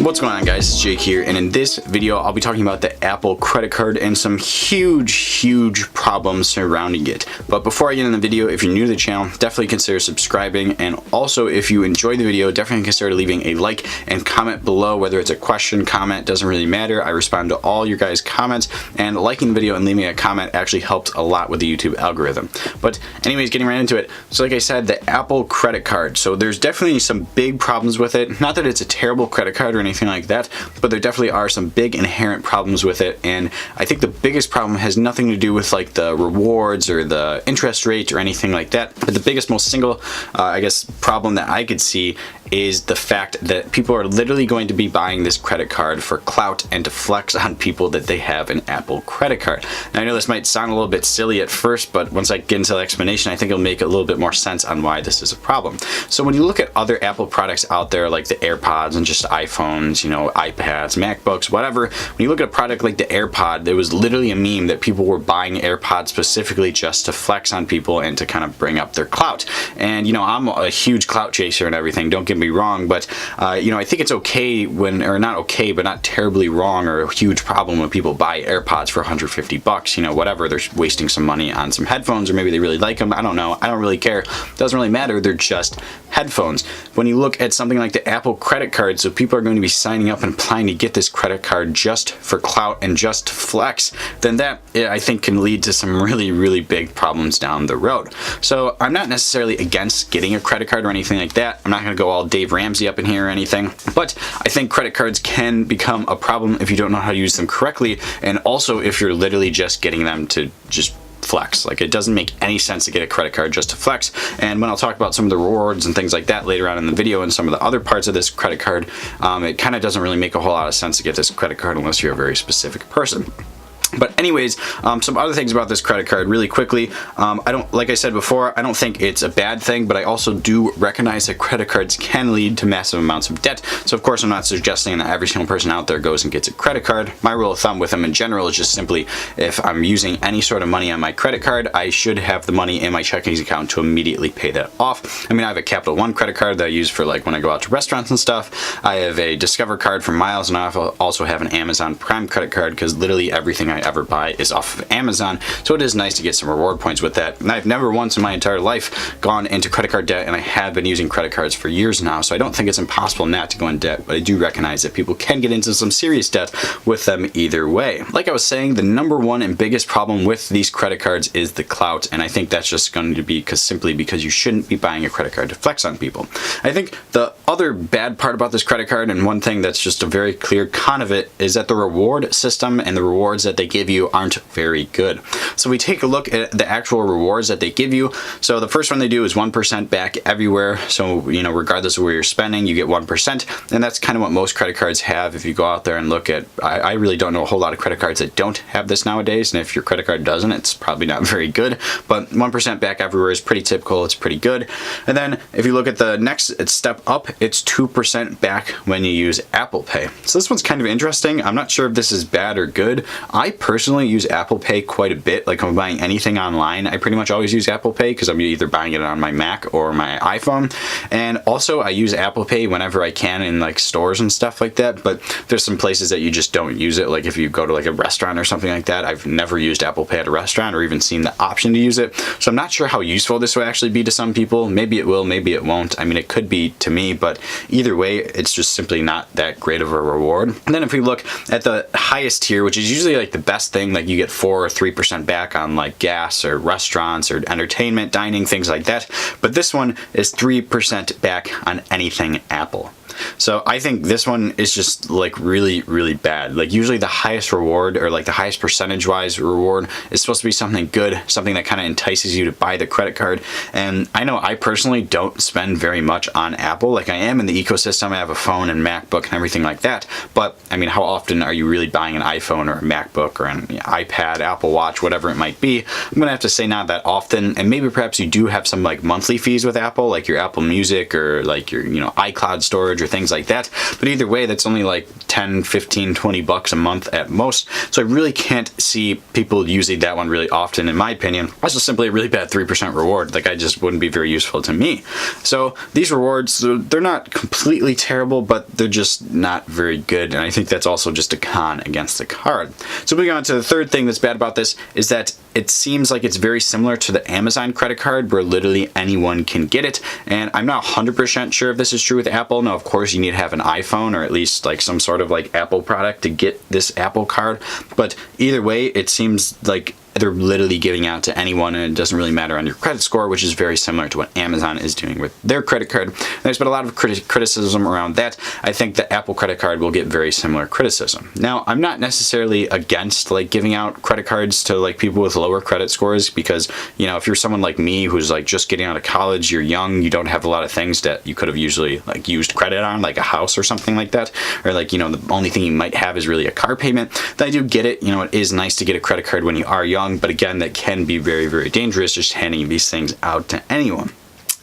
What's going on, guys? It's Jake here, and in this video I'll be talking about the Apple credit card and some huge problems surrounding it. But before I get into the video, if you're new to the channel, definitely consider subscribing, and also if you enjoyed the video, definitely consider leaving a like and comment below, whether it's a question, comment, doesn't really matter. I respond to all your guys' comments, and liking the video and leaving a comment actually helps a lot with the YouTube algorithm. But anyways, getting right into it. So like I said, the Apple credit card. So there's definitely some big problems with it. Not that it's a terrible credit card or anything like that, but there definitely are some big inherent problems with it. And I think the biggest problem has nothing to do with like the rewards or the interest rate or anything like that. But the biggest, most single, I guess, problem that I could see is the fact that people are literally going to be buying this credit card for clout and to flex on people that they have an Apple credit card. Now, I know this might sound a little bit silly at first, but once I get into the explanation, I think it'll make a little bit more sense on why this is a problem. So when you look at other Apple products out there, like the AirPods and just iPhones, you know, iPads, MacBooks, whatever, when you look at a product like the AirPod, there was literally a meme that people were buying AirPods specifically just to flex on people and to kind of bring up their clout. And, you know, I'm a huge clout chaser and everything, don't get me wrong, but you know, I think it's okay when, or not okay, but not terribly wrong or a huge problem when people buy AirPods for 150 bucks, you know, whatever, they're wasting some money on some headphones, or maybe they really like them, I don't know, I don't really care, doesn't really matter, they're just headphones. When you look at something like the Apple credit card, so people are going to be signing up and applying to get this credit card just for clout and just to flex, then that, I think, can lead to some really big problems down the road. So I'm not necessarily against getting a credit card or anything like that. I'm not going to go all Dave Ramsey up in here or anything, but I think credit cards can become a problem if you don't know how to use them correctly, and also if you're literally just getting them to just flex. Like, it doesn't make any sense to get a credit card just to flex. And when I'll talk about some of the rewards and things like that later on in the video and some of the other parts of this credit card, it kind of doesn't really make a whole lot of sense to get this credit card unless you're a very specific person. But anyways, some other things about this credit card really quickly. Like I said before, I don't think it's a bad thing, but I also do recognize that credit cards can lead to massive amounts of debt. So of course, I'm not suggesting that every single person out there goes and gets a credit card. My rule of thumb with them in general is just simply, if I'm using any sort of money on my credit card, I should have the money in my checking account to immediately pay that off. I mean, I have a Capital One credit card that I use for like when I go out to restaurants and stuff. I have a Discover card for miles, and I also have an Amazon Prime credit card because literally everything I ever buy is off of Amazon, so it is nice to get some reward points with that. And I've never once in my entire life gone into credit card debt, and I have been using credit cards for years now, so I don't think it's impossible not to go in debt, but I do recognize that people can get into some serious debt with them either way. Like I was saying, the number one and biggest problem with these credit cards is the clout, and I think that's just going to be simply because you shouldn't be buying a credit card to flex on people. I think the other bad part about this credit card, and one thing that's just a very clear con of it, is that the reward system and the rewards that they give you aren't very good. So we take a look at the actual rewards that they give you. So the first one they do is 1% back everywhere. So, you know, regardless of where you're spending, you get 1%. And that's kind of what most credit cards have. If you go out there and look at, I really don't know a whole lot of credit cards that don't have this nowadays. And if your credit card doesn't, it's probably not very good. But 1% back everywhere is pretty typical. It's pretty good. And then if you look at the next step up, it's 2% back when you use Apple Pay. So this one's kind of interesting. I'm not sure if this is bad or good. I personally use Apple Pay quite a bit. Like, when I'm buying anything online, I pretty much always use Apple Pay because I'm either buying it on my Mac or my iPhone. And also I use Apple Pay whenever I can in like stores and stuff like that, but there's some places that you just don't use it. Like if you go to like a restaurant or something like that, I've never used Apple Pay at a restaurant or even seen the option to use it. So I'm not sure how useful this would actually be to some people. Maybe it will, maybe it won't. I mean, it could be to me, but either way, it's just simply not that great of a reward. And then if we look at the highest tier, which is usually like the best thing, like you get 4 or 3% back on like gas or restaurants or entertainment, dining, things like that. But this one is 3% back on anything Apple. So I think this one is just like really bad. Like usually the highest reward, or like the highest percentage wise reward, is supposed to be something good, something that kind of entices you to buy the credit card. And I know I personally don't spend very much on Apple. Like, I am in the ecosystem, I have a phone and MacBook and everything like that, but I mean, how often are you really buying an iPhone or a MacBook or an iPad, Apple Watch, whatever it might be? I'm gonna have to say not that often. And maybe perhaps you do have some like monthly fees with Apple, like your Apple Music or like your, you know, iCloud storage or things like that. But either way, that's only like 10, 15, 20 bucks a month at most. So I really can't see people using that one really often, in my opinion. That's just simply a really bad 3% reward. Like, I just wouldn't be very useful to me. So these rewards, they're not completely terrible, but they're just not very good. And I think that's also just a con against the card. So moving on to the third thing that's bad about this is that it seems like it's very similar to the Amazon credit card, where literally anyone can get it. And I'm not 100% sure if this is true with Apple. Now, of course, you need to have an iPhone or at least like some sort of like Apple product to get this Apple card. But either way, it seems like they're literally giving out to anyone, and it doesn't really matter on your credit score, which is very similar to what Amazon is doing with their credit card. There's been a lot of criticism around that. I think the Apple credit card will get very similar criticism. Now, I'm not necessarily against like giving out credit cards to like people with lower credit scores, because, you know, if you're someone like me who's like just getting out of college, you're young, you don't have a lot of things that you could have usually like used credit on, like a house or something like that, or like, you know, the only thing you might have is really a car payment, then I do get it. You know, it is nice to get a credit card when you are young. But again, that can be very, very dangerous, just handing these things out to anyone.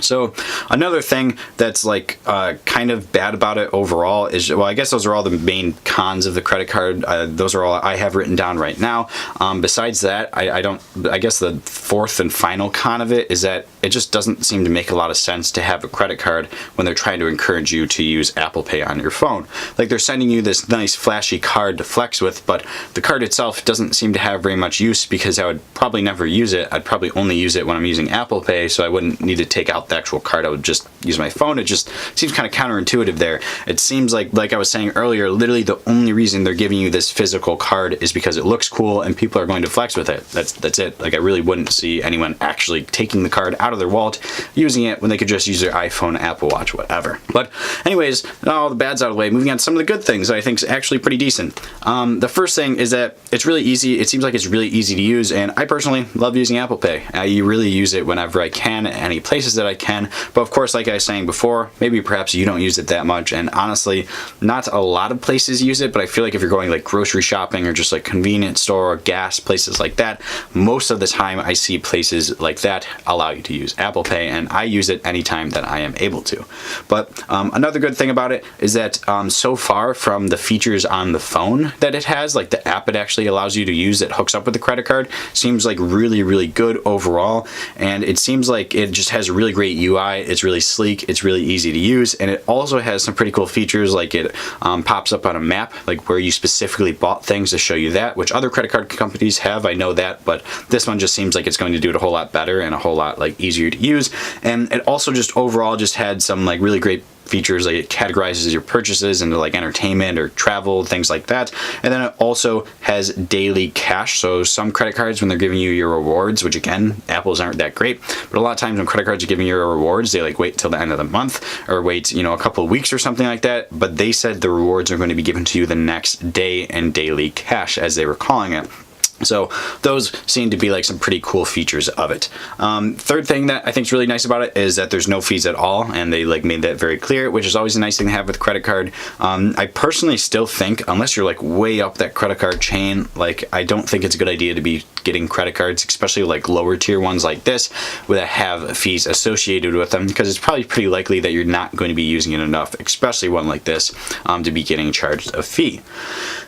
So another thing that's like kind of bad about it overall is, well, I guess those are all the main cons of the credit card. Those are all I have written down right now. Besides that, I guess the fourth and final con of it is that it just doesn't seem to make a lot of sense to have a credit card when they're trying to encourage you to use Apple Pay on your phone. Like, they're sending you this nice flashy card to flex with, but the card itself doesn't seem to have very much use, because I would probably never use it. I'd probably only use it when I'm using Apple Pay, so I wouldn't need to take out the actual card. I would just use my phone. It just seems kind of counterintuitive there. It seems like I was saying earlier, literally the only reason they're giving you this physical card is because it looks cool and people are going to flex with it. That's it. Like, I really wouldn't see anyone actually taking the card out of their wallet, using it when they could just use their iPhone, Apple Watch, whatever. But anyways, all the bad's out of the way. Moving on to some of the good things that I think is actually pretty decent. The first thing is that it's really easy. It seems like it's really easy to use, and I personally love using Apple Pay. I really use it whenever I can, at any places that I can. But of course, like I was saying before, maybe perhaps you don't use it that much, and honestly, not a lot of places use it, but I feel like if you're going like grocery shopping or just like convenience store or gas, places like that, most of the time I see places like that allow you to use Apple Pay, and I use it anytime that I am able to. But another good thing about it is that so far from the features on the phone that it has, like the app it actually allows you to use that hooks up with the credit card, seems like really good overall, and it seems like it just has a really great UI. It's really sleek, it's really easy to use, and it also has some pretty cool features, like it pops up on a map, like where you specifically bought things, to show you that, which other credit card companies have, I know that, but this one just seems like it's going to do it a whole lot better and a whole lot like easier to use. And it also just overall just had some like really great features, like it categorizes your purchases into like entertainment or travel, things like that. And then it also has daily cash. So some credit cards, when they're giving you your rewards, which again, Apple's aren't that great, but a lot of times when credit cards are giving you your rewards, they like wait till the end of the month, or wait, you know, a couple of weeks or something like that. But they said the rewards are going to be given to you the next day in daily cash, as they were calling it. So those seem to be like some pretty cool features of it. Third thing that I think is really nice about it is that there's no fees at all, and they like made that very clear, which is always a nice thing to have with credit card. I personally still think, unless you're like way up that credit card chain, like I don't think it's a good idea to be getting credit cards, especially like lower tier ones like this, that have fees associated with them, because it's probably pretty likely that you're not going to be using it enough, especially one like this, to be getting charged a fee.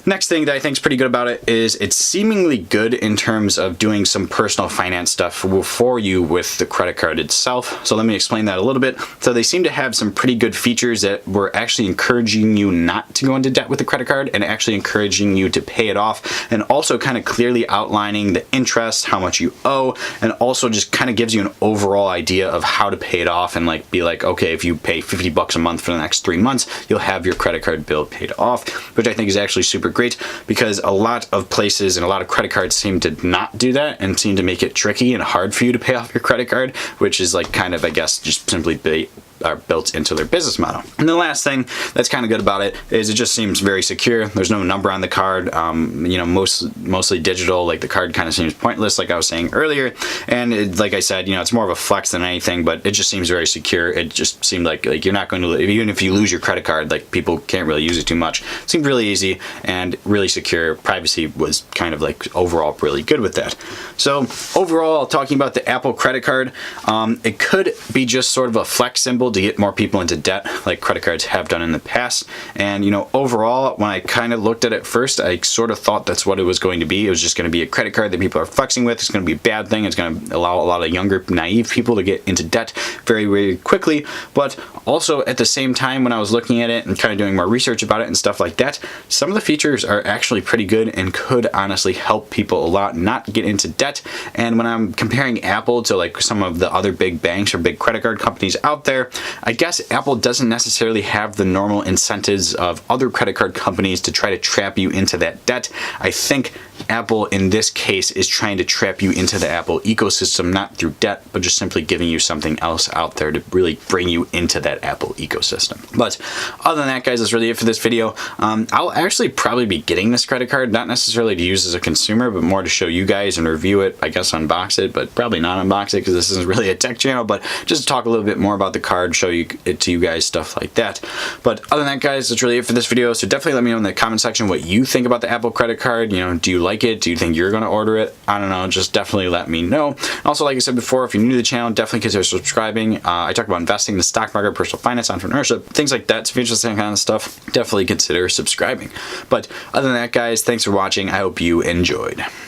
Next thing that I think is pretty good about it is it's seemingly good in terms of doing some personal finance stuff for you with the credit card itself. So let me explain that a little bit. So they seem to have some pretty good features that were actually encouraging you not to go into debt with the credit card, and actually encouraging you to pay it off, and also kind of clearly outlining the interest, how much you owe, and also just kind of gives you an overall idea of how to pay it off, and like be like, okay, if you pay 50 bucks a month for the next 3 months, you'll have your credit card bill paid off, which I think is actually super great, because a lot of places and a lot of credit cards seem to not do that, and seem to make it tricky and hard for you to pay off your credit card, which is like kind of, I guess, just simply are built into their business model. And the last thing that's kind of good about it is it just seems very secure. There's no number on the card, you know, mostly digital. Like the card kind of seems pointless, like I was saying earlier. And it, like I said, you know, it's more of a flex than anything, but it just seems very secure. It just seemed like you're not going to, even if you lose your credit card, like people can't really use it too much. It seemed really easy and really secure. Privacy was kind of like overall really good with that. So overall, talking about the Apple credit card, it could be just sort of a flex symbol to get more people into debt like credit cards have done in the past. And you know, overall, when I kind of looked at it first, I sort of thought that's what it was going to be. It was just going to be a credit card that people are flexing with. It's going to be a bad thing. It's going to allow a lot of younger, naive people to get into debt very, very quickly. But also at the same time, when I was looking at it and kind of doing more research about it and stuff like that, some of the features are actually pretty good and could honestly help people a lot not get into debt. And when I'm comparing Apple to like some of the other big banks or big credit card companies out there, I guess Apple doesn't necessarily have the normal incentives of other credit card companies to try to trap you into that debt. I think Apple in this case is trying to trap you into the Apple ecosystem, not through debt, but just simply giving you something else out there to really bring you into that Apple ecosystem. But other than that, guys, that's really it for this video. I'll actually probably be getting this credit card, not necessarily to use as a consumer, but more to show you guys and review it, I guess unbox it, but probably not unbox it because this isn't really a tech channel, but just to talk a little bit more about the card, show you it to you guys, stuff like that. But other than that, guys, that's really it for this video. So definitely let me know in the comment section what you think about the Apple credit card. You know, do you like it? Do you think you're going to order it? I don't know. Just definitely let me know. Also, like I said before, if you're new to the channel, definitely consider subscribing. I talk about investing, the stock market, personal finance, entrepreneurship, things like that. So if you're interested in that kind of stuff, definitely consider subscribing. But other than that, guys, thanks for watching. I hope you enjoyed.